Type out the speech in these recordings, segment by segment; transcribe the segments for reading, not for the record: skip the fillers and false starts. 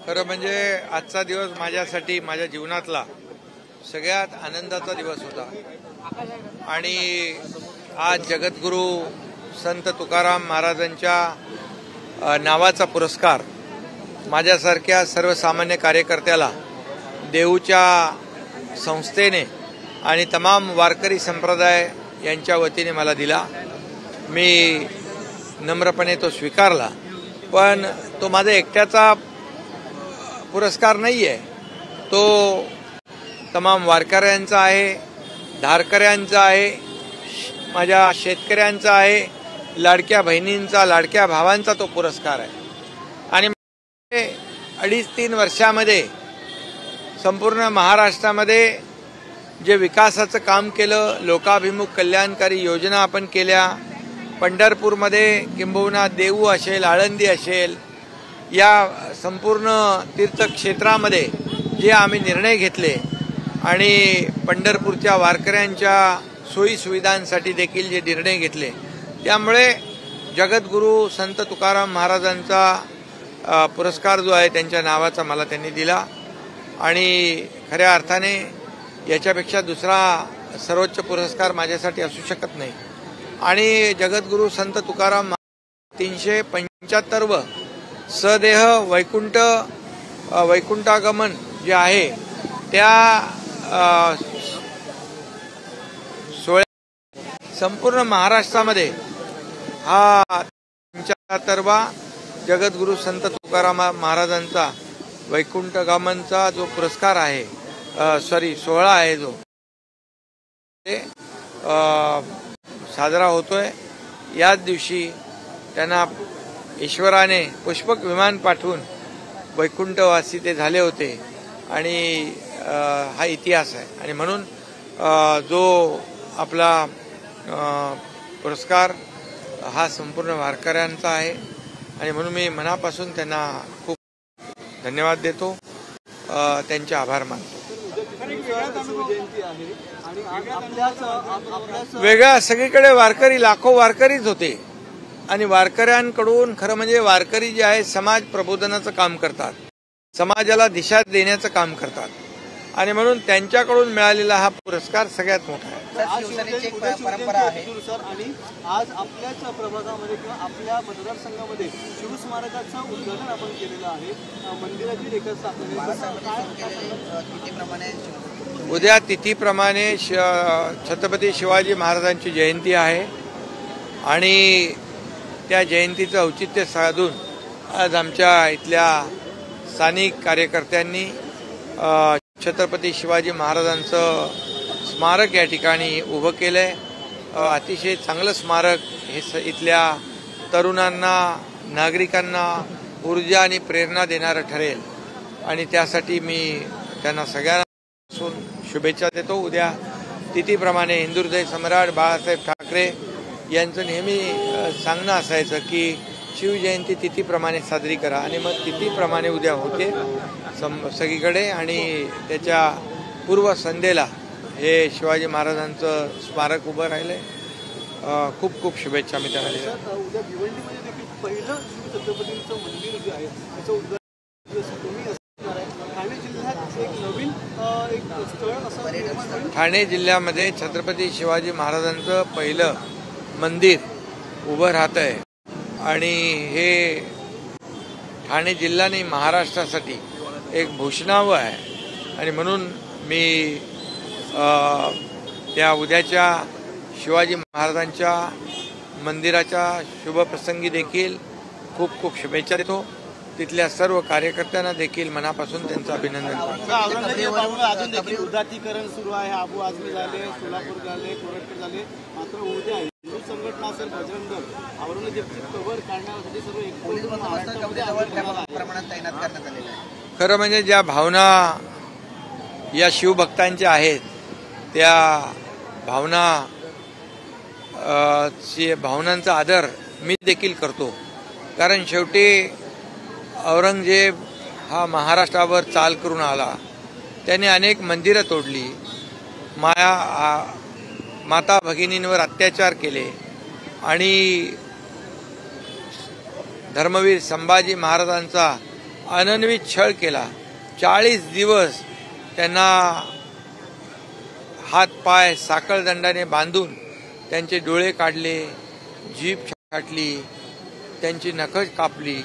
खरं म्हणजे आजचा दिवस माझ्यासाठी माझ्या जीवनातला सगळ्यात आनंदाचा दिवस होता आणि आज जगद्गुरू संत तुकाराम महाराजांच्या नावाचा पुरस्कार माझ्यासारख्या सर्वसामान्य कार्यकर्त्याला देऊच्या संस्थेने आणि तमाम वारकरी संप्रदाय यांच्या वतीने मला दिला। मी नम्रपणे तो स्वीकारला, पण तो माझा एकट्याचा पुरस्कार नाही आहे, तो तमाम वारकऱ्यांचा आहे, धारकऱ्यांचा आहे, माझ्या शेतकऱ्यांचा आहे, लाडक्या बहिणींचा, लाडक्या भावांचा तो पुरस्कार आहे। आणि 2.5-3 वर्षामध्ये संपूर्ण महाराष्ट्रामध्ये जे विकासाचं काम केलं, लोकाभिमुख कल्याणकारी योजना आपण केल्या, पंढरपूरमध्ये किंबहुना देऊ असेल, आळंदी असेल, या संपूर्ण तीर्थक्षेत्रामध्ये जे आम्ही निर्णय घेतले आणि पंढरपूरच्या वारकऱ्यांच्या सोयीसुविधांसाठी देखील जे निर्णय घेतले, त्यामुळे जगद्गुरू संत तुकाराम महाराजांचा पुरस्कार जो आहे त्यांच्या नावाचा मला त्यांनी दिला। आणि खऱ्या अर्थाने याच्यापेक्षा दुसरा सर्वोच्च पुरस्कार माझ्यासाठी असू शकत नाही। आणि जगद्गुरू संत तुकाराम 375 सदेह वैकुंठागमन जे आहे त्या संपूर्ण महाराष्ट्रामध्ये हा 75वा जगद्गुरू संत तुकाराम महाराजांचा वैकुंठगमनचा जो पुरस्कार आहे, सोहळा आहे, जो साजरा होतोय। याच दिवशी त्यांना ईश्वराने पुष्पक विमान पाठवून वैकुंठवासी ते झाले होते आणि हा इतिहास आहे। आणि म्हणून जो आपला पुरस्कार हा संपूर्ण वारकऱ्यांचा आहे आणि म्हणून मी मनापासून त्यांना खूप धन्यवाद देतो, त्यांचे आभार मानतो। वेगळा सगळीकडे वारकरी, लाखो वारकरीच होते आणि वारकऱ्यांकडून खरं म्हणजे वारकरी जे आहे समाज प्रबोधनाचं काम करतात, समाजाला दिशा देण्याचं काम करतात आणि म्हणून त्यांच्याकडून मिळालेला हा पुरस्कार सगळ्यात मोठा आहे। परंपरा आहे आणि आज आपल्याच प्रभागामध्ये किंवा आपल्या मतदारसंघामध्ये शिवस्मारकाचं उद्घाटन आपण केलेलं आहे, मंदिराची रेखास्थापना उद्या तिथीप्रमाणे छत्रपती शिवाजी महाराजांची जयंती आहे आणि त्या जयंतीचं औचित्य साधून आज आमच्या इथल्या स्थानिक कार्यकर्त्यांनी छत्रपती शिवाजी महाराजांचं स्मारक या ठिकाणी उभं केलंय। अतिशय चांगलं स्मारक हे इथल्या तरुणांना, नागरिकांना ऊर्जा आणि प्रेरणा देणारं ठरेल आणि त्यासाठी मी त्यांना सगळ्यांना शुभेच्छा देतो। उद्या तिथीप्रमाणे हिंदुहृदय सम्राट बाळासाहेब ठाकरे यांचं नेहमी सांगणं असायचं की शिवजयंती तिथीप्रमाणे साजरी करा आणि मग तिथीप्रमाणे उद्या होते सगळीकडे आणि त्याच्या पूर्वसंध्येला हे शिवाजी महाराजांचं स्मारक उभं राहिलंय। खूप खूप शुभेच्छा मी त्यांना दिल्या। उद्या भिवंडीमध्ये देखील पहिलं शिवछत्रपतींचं मंदिर जे आहे त्याचं उद्घाटन ठाणे जिल्ह्यात एक नवीन स्थळ असं ठाणे जिल्ह्यामध्ये छत्रपती शिवाजी महाराजांचं पहिलं मंदिर उभं राहत आहे आणि हे ठाणे जिल्हा नाही महाराष्ट्रासाठी एक भूषणावं आहे आणि म्हणून मी त्या उद्याच्या शिवाजी महाराजांच्या मंदिराच्या शुभप्रसंगी देखील खूप खूप शुभेच्छा देतो। तिथल्या सर्व कार्यकर्त्यांना देखील मनापासून त्यांचं अभिनंदन करतो। अजून देखील उदात्तीकरण सुरू आहे, आबू आझमी झाले, सोलापूर झाले, कोरटकर झाले, मात्र उद्या हिंदू संघटना असेल, बजरंग दल औरंगजेबची कबर काढण्यासाठी सर्व प्रमाणात तैनात करण्यात आलेलं आहे। खरं म्हणजे ज्या भावना या शिवभक्तांच्या आहेत त्या भावनांचा आदर मी देखील करतो, कारण शेवटी औरंगजेब हा महाराष्ट्रावर चाल करून आला, त्याने अनेक मंदिरं तोडली, माता भगिनींवर अत्याचार केले आणि धर्मवीर संभाजी महाराजांचा अनन्वित छळ केला. 40 दिवस त्यांना हात पाय साखळदंडाने बांधून त्यांचे डोळे काढले, जीभ छाटली, त्यांची नखं कापली,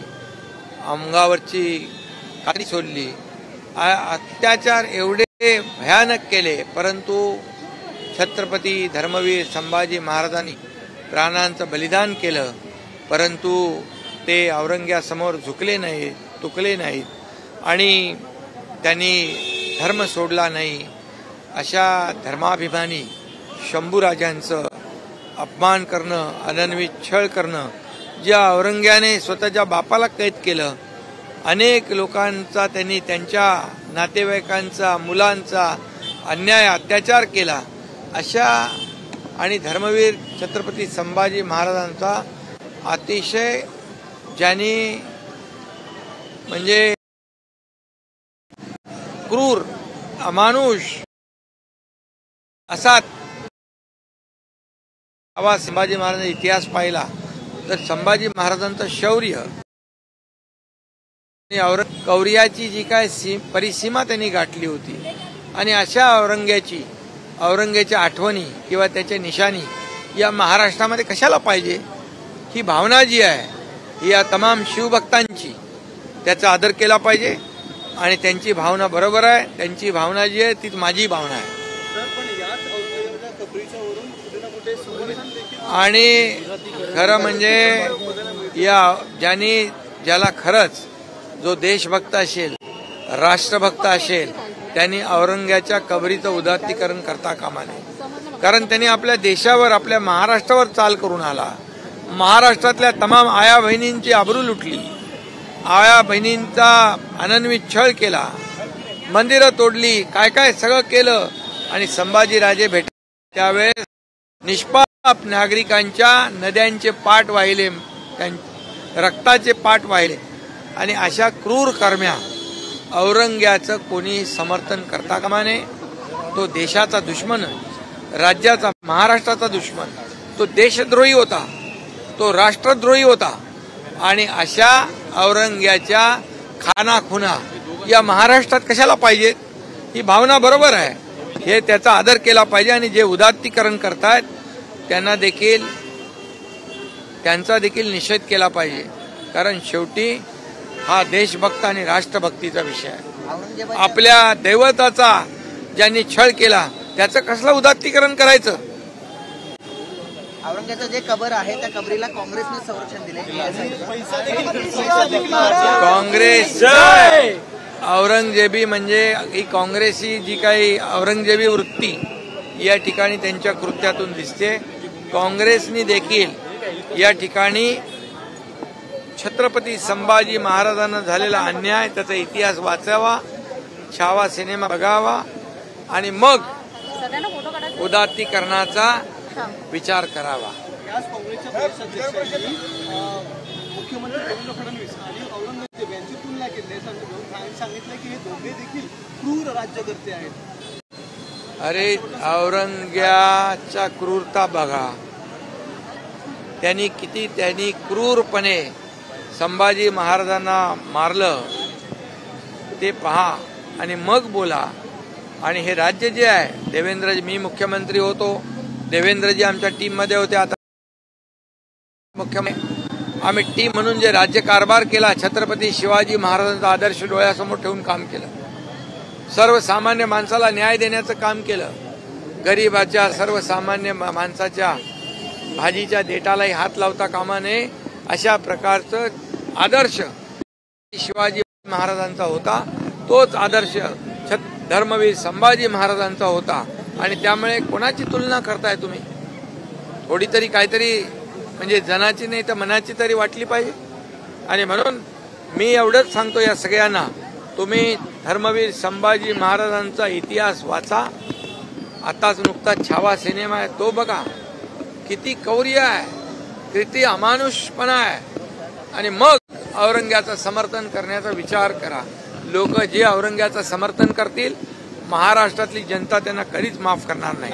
अंगावरची काठी सोडली, अत्याचार एवढे भयानक केले. परंतु छत्रपती धर्मवीर संभाजी महाराजांनी प्राणांचं बलिदान केलं. परंतु ते औरंग्यासमोर झुकले नाहीत, तुकले नाहीत आणि त्यांनी धर्म सोडला नाही. अशा धर्माभिमानी शंभूराजांचं अपमान करणं, अनन्वित छळ करणं, ज्या औरंग्याने स्वतःच्या बापाला कैद केलं, अनेक लोकांचा त्यांनी त्यांच्या नातेवाईकांचा, मुलांचा अन्याय अत्याचार केला. अशा आणि धर्मवीर छत्रपती संभाजी महाराजांचा अतिशय ज्यांनी म्हणजे क्रूर अमानुष असा संभाजी महाराजांचा इतिहास पाहिला तर संभाजी महाराजांचं शौर्य, कौर्याची जी काय परिसीमा त्यांनी गाठली होती आणि अशा औरंग्याच्या आठवणी किंवा त्याच्या निशाणी या महाराष्ट्रामध्ये कशाला पाहिजे. ही भावना जी आहे ही या तमाम शिवभक्तांची, त्याचा आदर केला पाहिजे आणि त्यांची भावना बरोबर आहे. त्यांची भावना जी आहे तीच माझी भावना आहे. आणि खरं म्हणजे ज्याला खरंच जो देशभक्त असेल, राष्ट्रभक्त असेल, त्यांनी औरंग्याच्या कबरीचं उदात्तीकरण करता कामा नये. कारण त्यांनी आपल्या देशावर, आपल्या महाराष्ट्रावर चाल करून आला. महाराष्ट्रातल्या तमाम आया बहिणींची आबरू लुटली, आया बहिणींचा अनन्वित छळ केला, मंदिरं तोडली, काय काय सगळं केलं. आणि संभाजीराजे भेट त्यावेळेस निष्पाप नागरिकांच्या नद्यांचे पाठ वाहिले, रक्ताचे पाठ वाहिले. आणि अशा क्रूर कर्म्या औरंग्याचं कोणी समर्थन करता कामा नये. तो देशाचा दुश्मन, राज्याचा, महाराष्ट्राचा दुश्मन, तो देशद्रोही होता, तो राष्ट्रद्रोही होता. आणि अशा औरंग्याच्या खानाखुना या महाराष्ट्रात कशाला पाहिजेत. ही भावना बरोबर आहे, हे त्याचा आदर केला पाहिजे. आणि जे उदात्तीकरण करतायत त्यांचा देखील निषेध केला पाहिजे. कारण शेवटी हा देशभक्त आणि राष्ट्रभक्तीचा विषय आहे. आपल्या दैवताचा ज्यांनी छळ केला त्याचं कसलं उदात्तीकरण करायचं. औरंग्याचं जे कबर आहे त्या कबरीला काँग्रेसने संरक्षण दिले. काँग्रेस औरंगजेबी म्हणजे ही काँग्रेसी जी काही औरंगजेबी वृत्ती या ठिकाणी त्यांच्या कृत्यातून दिसते. काँग्रेसनी देखील या ठिकाणी छत्रपती संभाजी महाराजांना झालेला अन्याय, त्याचा इतिहास वाचावा, छावा सिनेमा बघावा आणि मग उदात्तीकरणाचा विचार करावा. मुख्यमंत्री देवेंद्र फडणवीस आणि औरंगजेब यांची तुलना केली, सांगितलं की हे दोघे देखील क्रूर राज्यकर्ते आहेत. अरे औरंग्याच्या क्रूरता बघा, त्यांनी क्रूरपणे संभाजी महाराजांना मारलं ते पहा आणि मग बोला. आणि हे राज्य जे आहे, देवेंद्रजी, मी मुख्यमंत्री होतो, देवेंद्रजी आमच्या टीम मध्ये होते, आता मुख्यमंत्री आम्ही टीम म्हणून जे राज्यकारभार केला, छत्रपती शिवाजी महाराजांचा आदर्श डोळ्यासमोर ठेवून काम केलं. सर्वसामान्य माणसाला न्याय देण्याचं काम केलं. गरीबाच्या, सर्वसामान्य माणसाच्या भाजीच्या देठालाही हात लावता कामा नये अशा प्रकारचं आदर्श शिवाजी महाराजांचा होता. तोच आदर्श धर्मवीर संभाजी महाराजांचा होता. आणि त्यामुळे कोणाची तुलना करताय तुम्ही. थोडी तरी काहीतरी म्हणजे जनाची नाही तर मनाची तरी वाटली पाहिजे. आणि म्हणून मी एवढंच सांगतो या सगळ्यांना, तुम्ही धर्मवीर संभाजी महाराजांचा इतिहास वाचा. आताच नुकताच छावा सिनेमा आहे तो बघा, किती कौर्य आहे, किती अमानुषपणा आहे. आणि मग औरंग्याचं समर्थन करण्याचा विचार करा. लोक जे औरंग्याचं समर्थन करतील, महाराष्ट्रातली जनता त्यांना कधीच माफ करणार नाही.